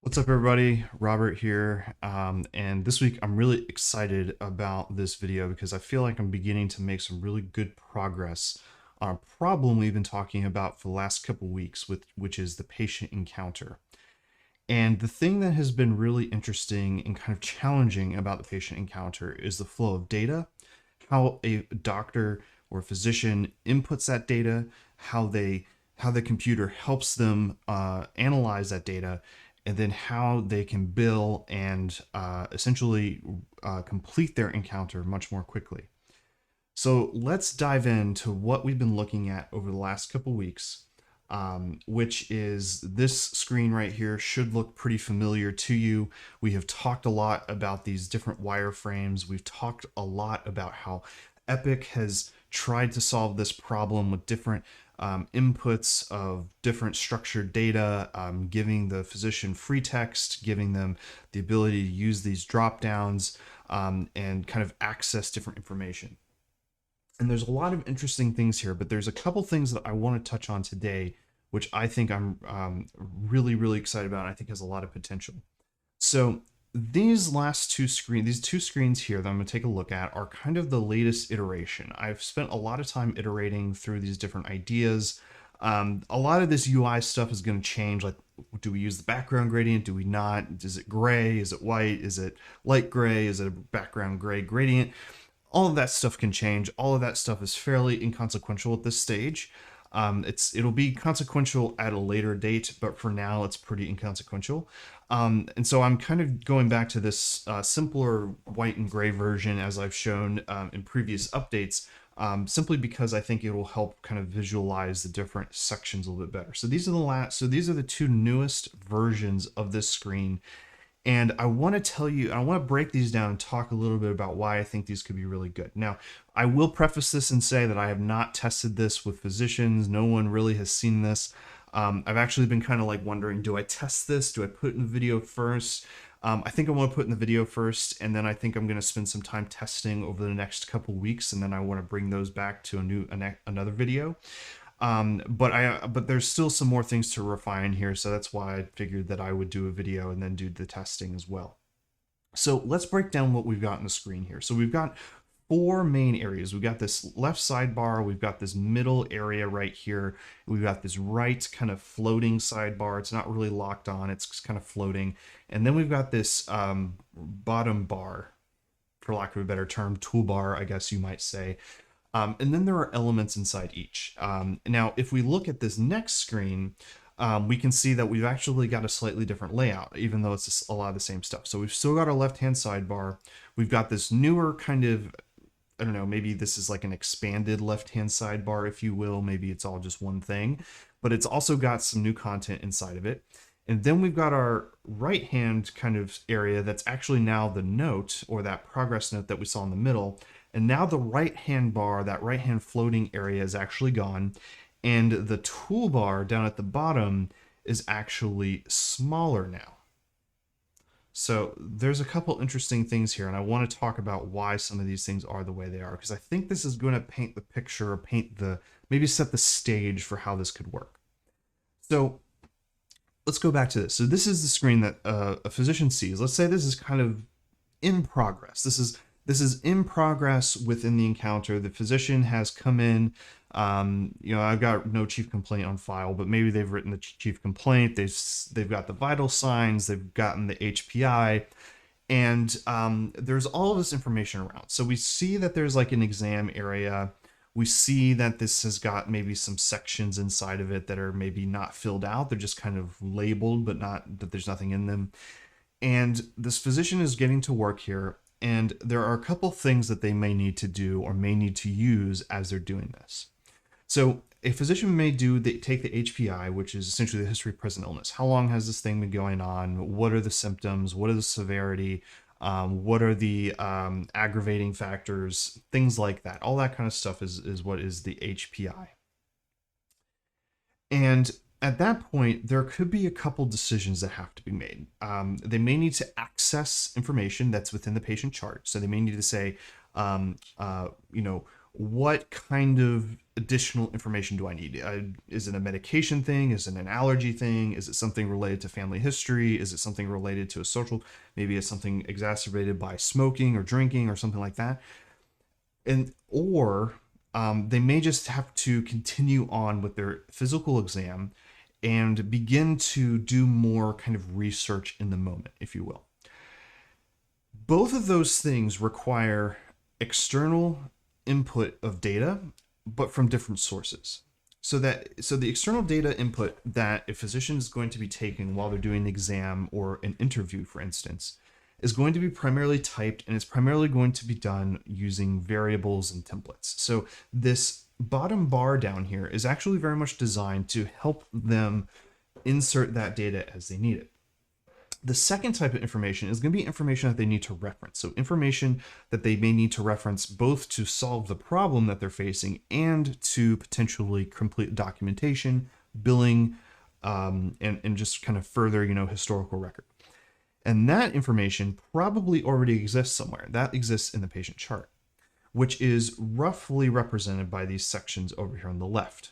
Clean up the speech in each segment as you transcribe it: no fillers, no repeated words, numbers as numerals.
What's up, everybody? Robert here. And this week I'm really excited about this video because I feel like I'm beginning to make some really good progress on a problem we've been talking about for the last couple weeks, which is the patient encounter. And the thing that has been really interesting and kind of challenging about the patient encounter is the flow of data, how a doctor or physician inputs that data, how the computer helps them analyze that data, and then how they can bill and essentially complete their encounter much more quickly. So let's dive into what we've been looking at over the last couple weeks, which is this screen right here should look pretty familiar to you. We have talked a lot about these different wireframes. We've talked a lot about how Epic has tried to solve this problem with different inputs of different structured data, giving the physician free text, giving them the ability to use these drop downs and kind of access different information. And there's a lot of interesting things here, but there's a couple things that I want to touch on today, which I think I'm really, really excited about and I think has a lot of potential. So these two screens here that I'm going to take a look at are kind of the latest iteration. I've spent a lot of time iterating through these different ideas. A lot of this UI stuff is going to change. Like, do we use the background gradient? Do we not? Is it gray? Is it white? Is it light gray? Is it a background gray gradient? All of that stuff can change. All of that stuff is fairly inconsequential at this stage. It'll be consequential at a later date, but for now it's pretty inconsequential. And so I'm kind of going back to this simpler white and gray version as I've shown in previous updates, simply because I think it will help kind of visualize the different sections a little bit better. So these are the two newest versions of this screen. And I want to tell you, I want to break these down and talk a little bit about why I think these could be really good. Now, I will preface this and say that I have not tested this with physicians. No one really has seen this. I've actually been kind of like wondering, do I test this? Do I put it in the video first? I think I want to put in the video first, and then I think I'm going to spend some time testing over the next couple weeks, and then I want to bring those back to another video. But there's still some more things to refine here, so that's why I figured that I would do a video and then do the testing as well. So let's break down what we've got on the screen here. So we've got four main areas. We've got this left sidebar, we've got this middle area right here, we've got this right kind of floating sidebar. It's not really locked on, it's kind of floating. And then we've got this bottom bar, for lack of a better term, toolbar, I guess you might say. And then there are elements inside each. Now, if we look at this next screen, we can see that we've actually got a slightly different layout, even though it's a lot of the same stuff. So we've still got our left-hand sidebar. We've got this newer kind of, I don't know, maybe this is like an expanded left-hand sidebar, if you will. Maybe it's all just one thing, but it's also got some new content inside of it. And then we've got our right-hand kind of area that's actually now the note, or that progress note that we saw in the middle. And now the right-hand bar, that right-hand floating area, is actually gone. And the toolbar down at the bottom is actually smaller now. So there's a couple interesting things here, and I want to talk about why some of these things are the way they are, because I think this is going to paint the picture, or maybe set the stage for how this could work. So let's go back to this. So this is the screen that a physician sees. Let's say this is kind of in progress. This is in progress within the encounter. The physician has come in. I've got no chief complaint on file, but maybe they've written the chief complaint. They've got the vital signs. They've gotten the HPI, and there's all of this information around. So we see that there's like an exam area. We see that this has got maybe some sections inside of it that are maybe not filled out. They're just kind of labeled, but not that there's nothing in them. And this physician is getting to work here. And there are a couple things that they may need to do or may need to use as they're doing this. So a physician may take the HPI, which is essentially the history of present illness. How long has this thing been going on? What are the symptoms? What are the severity? What are the aggravating factors? Things like that. All that kind of stuff is what is the HPI. And at that point, there could be a couple decisions that have to be made. They may need to access information that's within the patient chart. So they may need to say, what kind of additional information do I need? Is it a medication thing? Is it an allergy thing? Is it something related to family history? Is it something related to a social? Maybe it's something exacerbated by smoking or drinking or something like that. Or they may just have to continue on with their physical exam and begin to do more kind of research in the moment, if you will. Both of those things require external input of data, but from different sources. So the external data input that a physician is going to be taking while they're doing an exam or an interview, for instance, is going to be primarily typed, and it's primarily going to be done using variables and templates. So this bottom bar down here is actually very much designed to help them insert that data as they need it. The second type of information is going to be information that they need to reference. So information that they may need to reference both to solve the problem that they're facing and to potentially complete documentation, billing, and just kind of further, historical record. And that information probably already exists somewhere. That exists in the patient chart, which is roughly represented by these sections over here on the left.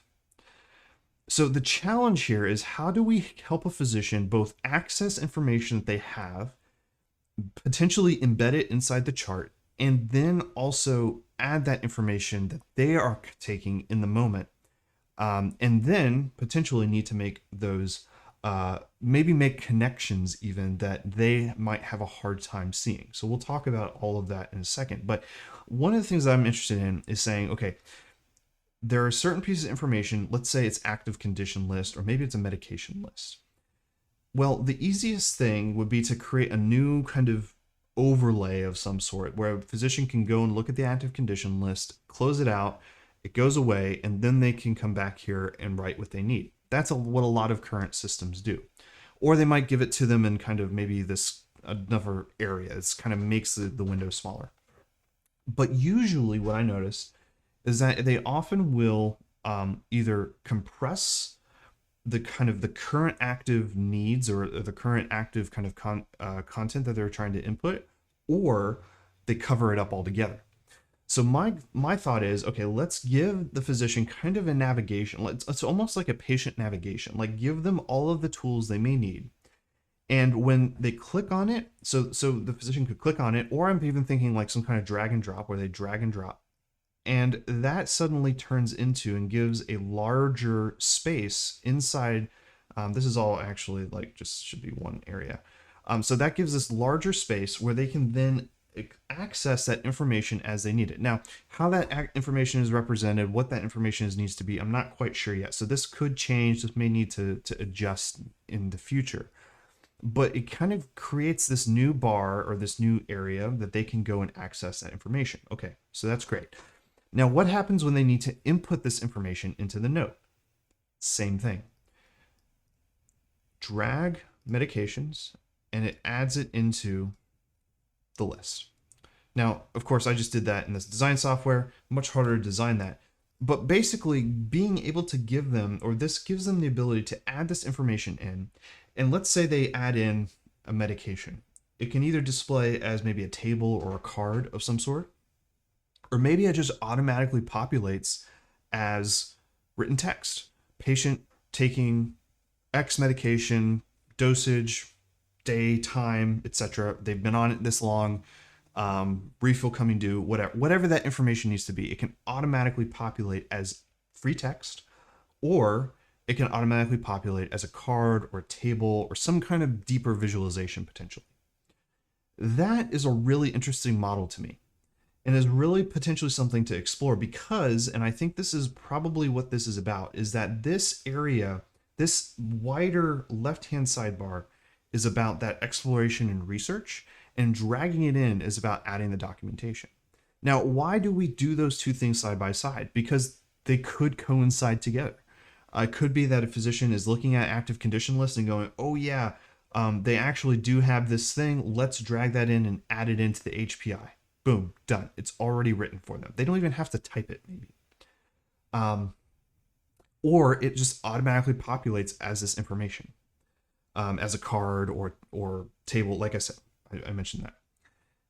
So the challenge here is, how do we help a physician both access information that they have, potentially embed it inside the chart, and then also add that information that they are taking in the moment, and then potentially need to make those, maybe make connections even that they might have a hard time seeing. So we'll talk about all of that in a second. But one of the things that I'm interested in is saying, okay, there are certain pieces of information, let's say it's active condition list, or maybe it's a medication list. Well, the easiest thing would be to create a new kind of overlay of some sort where a physician can go and look at the active condition list, close it out, it goes away, and then they can come back here and write what they need. That's what a lot of current systems do. Or they might give it to them in kind of maybe this another area. It's kind of makes the window smaller. But usually what I notice is that they often will either compress the current active needs or the current active kind of content that they're trying to input, or they cover it up altogether. So my thought is, okay, let's give the physician kind of a navigation. It's almost like a patient navigation. Like, give them all of the tools they may need. And when they click on it, so the physician could click on it, or I'm even thinking like some kind of drag and drop where they drag and drop. And that suddenly turns into and gives a larger space inside. This is all actually like just should be one area. So that gives this larger space where they can then access that information as they need it. Now, how that information is represented, what that information needs to be, I'm not quite sure yet. So this could change. This may need to adjust in the future. But it kind of creates this new bar or this new area that they can go and access that information. Okay, so that's great. Now, what happens when they need to input this information into the note? Same thing. Drag medications, and it adds it into the list. Now, of course, I just did that in this design software. Much harder to design that. But basically, being able to give them, or this gives them the ability to add this information in. And let's say they add in a medication. It can either display as maybe a table or a card of some sort, or maybe it just automatically populates as written text. Patient taking X medication, dosage, day, time, etc. They've been on it this long, refill coming due, whatever that information needs to be. It can automatically populate as free text, or it can automatically populate as a card or a table or some kind of deeper visualization potentially. That is a really interesting model to me, and is really potentially something to explore because, and I think this is probably what this is about, is that this area, this wider left-hand sidebar, is about that exploration and research, and dragging it in is about adding the documentation. Now, why do we do those two things side by side? Because they could coincide together. It could be that a physician is looking at active condition lists and going, oh yeah, they actually do have this thing. Let's drag that in and add it into the HPI. Boom, done. It's already written for them. They don't even have to type it, maybe. Or it just automatically populates as this information, as a card or table. Like I said, I mentioned that.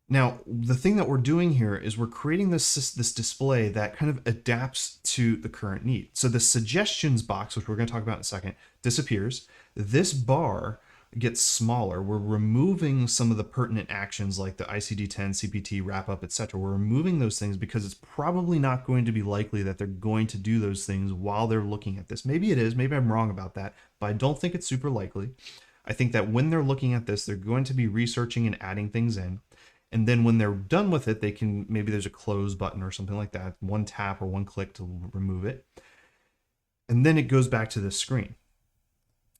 Now, the thing that we're doing here is we're creating this display that kind of adapts to the current need. So the suggestions box, which we're going to talk about in a second, disappears. This bar gets smaller. We're removing some of the pertinent actions like the ICD-10, CPT, wrap up, etc. We're removing those things because it's probably not going to be likely that they're going to do those things while they're looking at this. Maybe it is, maybe I'm wrong about that, but I don't think it's super likely. I think that when they're looking at this, they're going to be researching and adding things in. And then when they're done with it, they can, maybe there's a close button or something like that, one tap or one click to remove it. And then it goes back to this screen.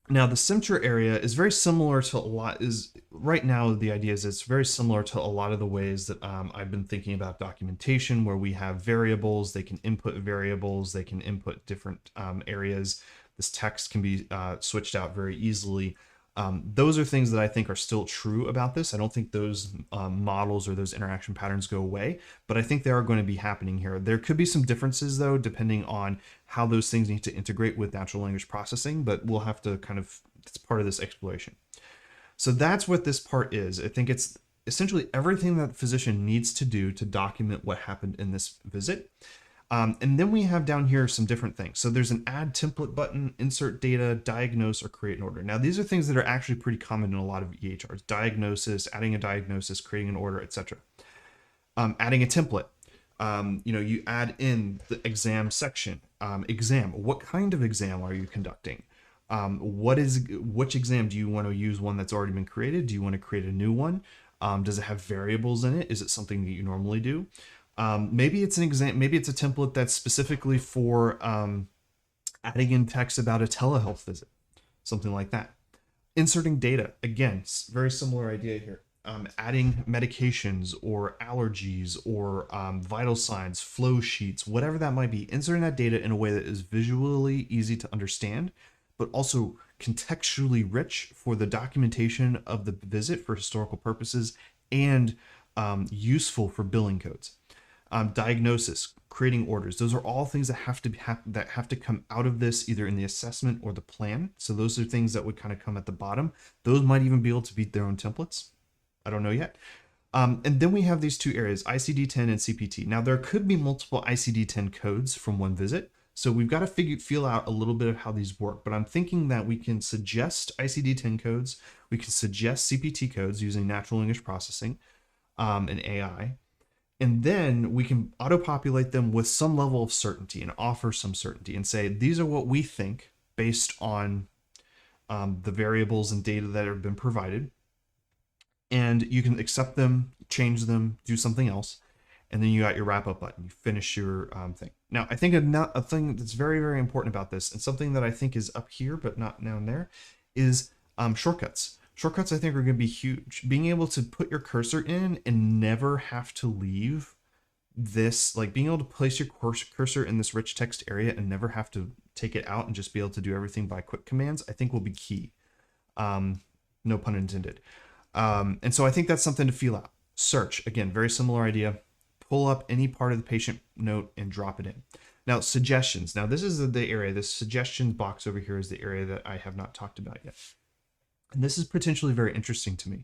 Now the center area is very similar to right now the idea is it's very similar to a lot of the ways that I've been thinking about documentation, where we have variables, they can input variables, they can input different areas. This text can be switched out very easily. Those are things that I think are still true about this. I don't think those models or those interaction patterns go away, but I think they are going to be happening here. There could be some differences though, depending on how those things need to integrate with natural language processing, but we'll have to it's part of this exploration. So that's what this part is. I think it's essentially everything that the physician needs to do to document what happened in this visit. And then we have down here some different things. So there's an add template button, insert data, diagnose, or create an order. Now these are things that are actually pretty common in a lot of EHRs. Diagnosis, adding a diagnosis, creating an order, etc. Adding a template. You add in the exam section. Exam, what kind of exam are you conducting? Which exam? Do you want to use one that's already been created? Do you want to create a new one? Does it have variables in it? Is it something that you normally do? Maybe it's an exam, maybe it's a template that's specifically for adding in text about a telehealth visit, something like that. Inserting data, again, very similar idea here. Adding medications or allergies or vital signs, flow sheets, whatever that might be, inserting that data in a way that is visually easy to understand, but also contextually rich for the documentation of the visit for historical purposes and useful for billing codes. Diagnosis, creating orders. Those are all things that have to come out of this, either in the assessment or the plan. So those are things that would kind of come at the bottom. Those might even be able to be their own templates. I don't know yet. And then we have these two areas, ICD-10 and CPT. Now there could be multiple ICD-10 codes from one visit. So we've got to feel out a little bit of how these work, but I'm thinking that we can suggest ICD-10 codes. We can suggest CPT codes using natural language processing and AI. And then we can auto-populate them with some level of certainty and offer some certainty and say, these are what we think based on the variables and data that have been provided. And you can accept them, change them, do something else. And then you got your wrap up button. You finish your thing. Now, I think a thing that's very, very important about this, and something that I think is up here, but not down there, is shortcuts. Shortcuts, I think, are going to be huge. Being able to put your cursor in and never have to leave this, like being able to place your cursor in this rich text area and never have to take it out and just be able to do everything by quick commands, I think will be key. No pun intended. And so I think that's something to feel out. Search, again, very similar idea. Pull up any part of the patient note and drop it in. Now, suggestions. Now, this is the area, this suggestions box over here is the area that I have not talked about yet. And this is potentially very interesting to me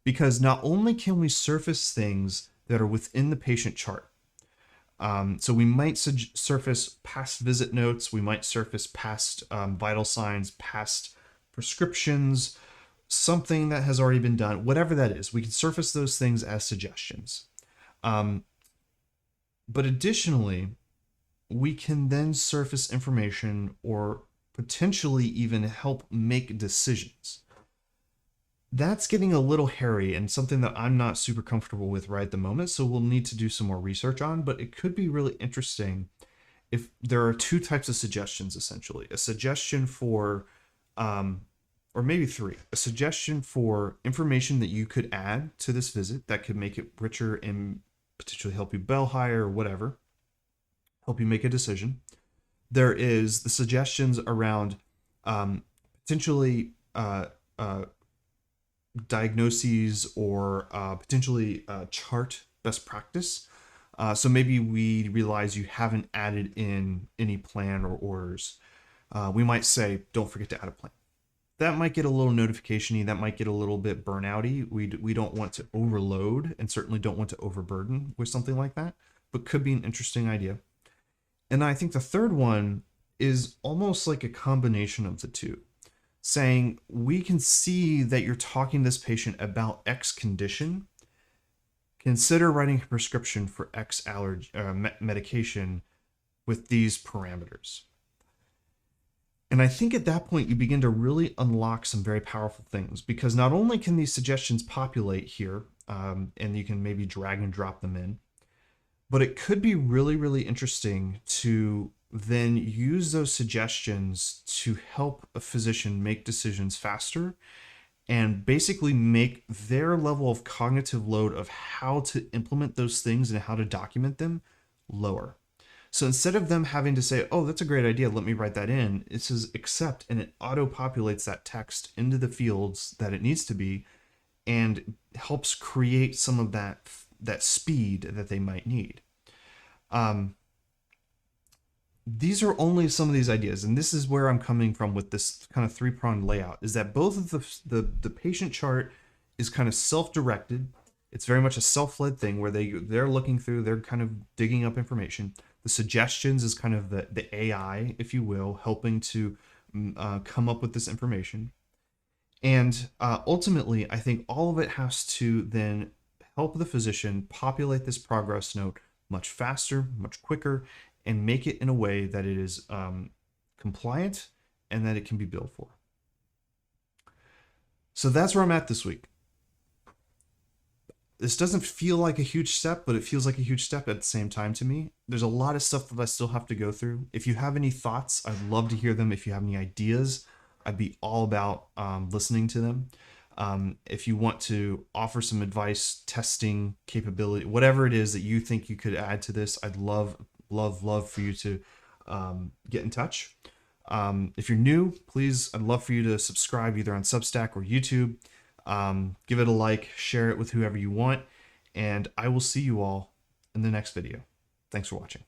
because not only can we surface things that are within the patient chart. So we might surface past visit notes. We might surface past vital signs, past prescriptions, something that has already been done, whatever that is. We can surface those things as suggestions. But additionally, we can then surface information or potentially even help make decisions. That's getting a little hairy and something that I'm not super comfortable with right at the moment, so we'll need to do some more research on, but it could be really interesting if there are two types of suggestions, essentially. A suggestion for, or maybe three, a suggestion for information that you could add to this visit that could make it richer and potentially help you bill higher or whatever, help you make a decision. There is the suggestions around potentially diagnoses or potentially chart best practice. So maybe we realize you haven't added in any plan or orders. We might say, don't forget to add a plan. that might get a little notification-y, that might get a little bit burnout-y. We don't want to overload and certainly don't want to overburden with something like that, but could be an interesting idea. And I think the third one is almost like a combination of the two, saying we can see that you're talking to this patient about X condition. Consider writing a prescription for X allergy medication with these parameters. And I think at that point, you begin to really unlock some very powerful things, because not only can these suggestions populate here, and you can maybe drag and drop them in, but it could be really, really interesting to then use those suggestions to help a physician make decisions faster and basically make their level of cognitive load of how to implement those things and how to document them lower. So instead of them having to say, oh, that's a great idea, let me write that in, it says accept, and it auto-populates that text into the fields that it needs to be and helps create some of that speed that they might need. These are only some of these ideas, and this is where I'm coming from with this kind of three-pronged layout, is that both of the patient chart is kind of self-directed. It's very much a self-led thing where they're looking through, they're kind of digging up information. The suggestions is kind of the AI, if you will, helping to come up with this information. And ultimately, I think all of it has to then help the physician populate this progress note much faster, much quicker, and make it in a way that it is compliant and that it can be billed for. So that's where I'm at this week. This doesn't feel like a huge step, but it feels like a huge step at the same time to me. There's a lot of stuff that I still have to go through. If you have any thoughts, I'd love to hear them. If you have any ideas, I'd be all about listening to them. If you want to offer some advice, testing capability, whatever it is that you think you could add to this, I'd love for you to get in touch. If you're new, please, I'd love for you to subscribe either on Substack or YouTube. Give it a like, share it with whoever you want, and I will see you all in the next video. Thanks for watching.